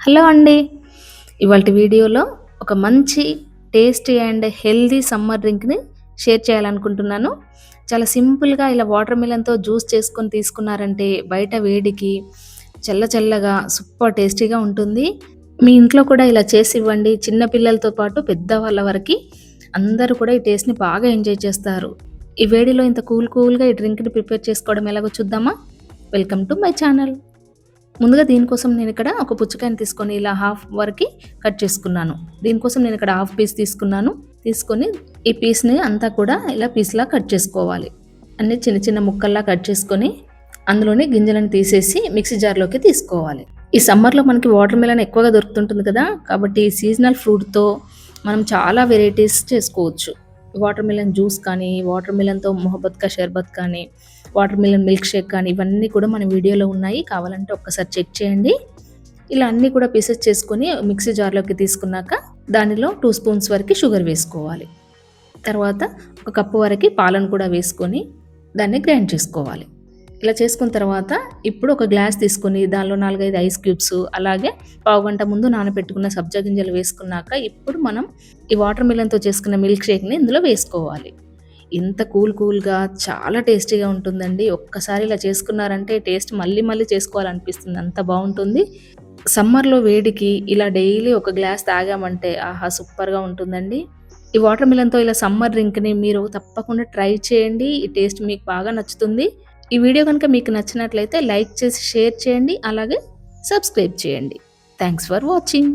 Hello అండి. ఇవాల్టి వీడియోలో ఒక మంచి టేస్టీ అండ్ హెల్తీ సమ్మర్ డ్రింక్‌ని షేర్ చేయాలనుకుంటున్నాను. చాలా సింపుల్‌గా ఇలా వాటర్ మిలన్‌తో జ్యూస్ చేసుకొని తీసుకున్నారంటే బయట వేడికి చల్ల చల్లగా సూపర్ టేస్టీగా ఉంటుంది. మీ ఇంట్లో కూడా ఇలా చేసి ఇవ్వండి. చిన్న పిల్లలతో పాటు పెద్దవాళ్ళ వరకి అందరూ కూడా ఈ టేస్ట్‌ని బాగా ఎంజాయ్ చేస్తారు. ఈ వేడిలో ఇంత కూల్‌గా ఈ డ్రింక్‌ని ప్రిపేర్ చేసుకోవడం ఎలాగో చూద్దామా? Welcome to my channel. ముందుగా దీనికోసం నేనిక్కడ ఒక పుచ్చకాయని తీసుకొని ఇలా హాఫ్ వరకి కట్ చేసుకున్నాను. దీనికోసం నేనిక్కడ హాఫ్ పీస్ తీసుకున్నాను. తీసుకొని ఈ పీస్‌ని అంతా కూడా ఇలా పీస్‌లా కట్ చేసుకోవాలి. అన్నీ చిన్న చిన్న ముక్కల్లా కట్ చేసుకొని అందులోని గింజలను తీసేసి మిక్సీ జార్‌లోకి తీసుకోవాలి. ఈ సమ్మర్‌లో మనకి వాటర్ మిలన్ ఎక్కువగా దొరుకుతుంటుంది కదా! కాబట్టి ఈ సీజనల్ ఫ్రూట్‌తో మనం చాలా వెరైటీస్ చేసుకోవచ్చు. వాటర్ మిలన్ జ్యూస్ కానీ, వాటర్ మిలన్‌తో మొహబ్బత్ కా షర్బత్ కానీ, వాటర్ మిలన్ మిల్క్ షేక్ కానీ ఇవన్నీ కూడా మన వీడియోలో ఉన్నాయి. కావాలంటే ఒక్కసారి చెక్ చేయండి. ఇలా అన్నీ కూడా పీసెస్ చేసుకొని మిక్సీ జార్‌లోకి తీసుకున్నాక దానిలో 2 స్పూన్స్ వరకి షుగర్ వేసుకోవాలి. తర్వాత ఒక కప్పు వరకి పాలను కూడా వేసుకొని దాన్ని గ్రైండ్ చేసుకోవాలి. ఇలా చేసుకున్న తర్వాత ఇప్పుడు ఒక గ్లాస్ తీసుకొని దానిలో 4, 5 ఐస్ క్యూబ్స్ అలాగే పావుగంట ముందు నానబెట్టుకున్న సబ్జా గింజలు వేసుకున్నాక ఇప్పుడు మనం ఈ వాటర్ మిలన్‌తో చేసుకున్న మిల్క్ షేక్‌ని ఇందులో వేసుకోవాలి. ఇంత కూల్‌గా చాలా టేస్టీగా ఉంటుందండి. ఒక్కసారి ఇలా చేసుకున్నారంటే టేస్ట్ మళ్ళీ మళ్ళీ చేసుకోవాలనిపిస్తుంది. అంత బావుంటుంది. సమ్మర్‌లో వేడికి ఇలా డైలీ ఒక గ్లాస్ తాగామంటే ఆహా! సూపర్‌గా ఉంటుందండి. ఈ వాటర్ మిలన్‌తో ఇలా సమ్మర్ డ్రింక్‌ని మీరు తప్పకుండా ట్రై చేయండి. ఈ టేస్ట్ మీకు బాగా నచ్చుతుంది. ఈ వీడియో గనుక మీకు నచ్చినట్లయితే లైక్ చేసి షేర్ చేయండి. అలాగే సబ్స్క్రైబ్ చేయండి. Thanks for watching.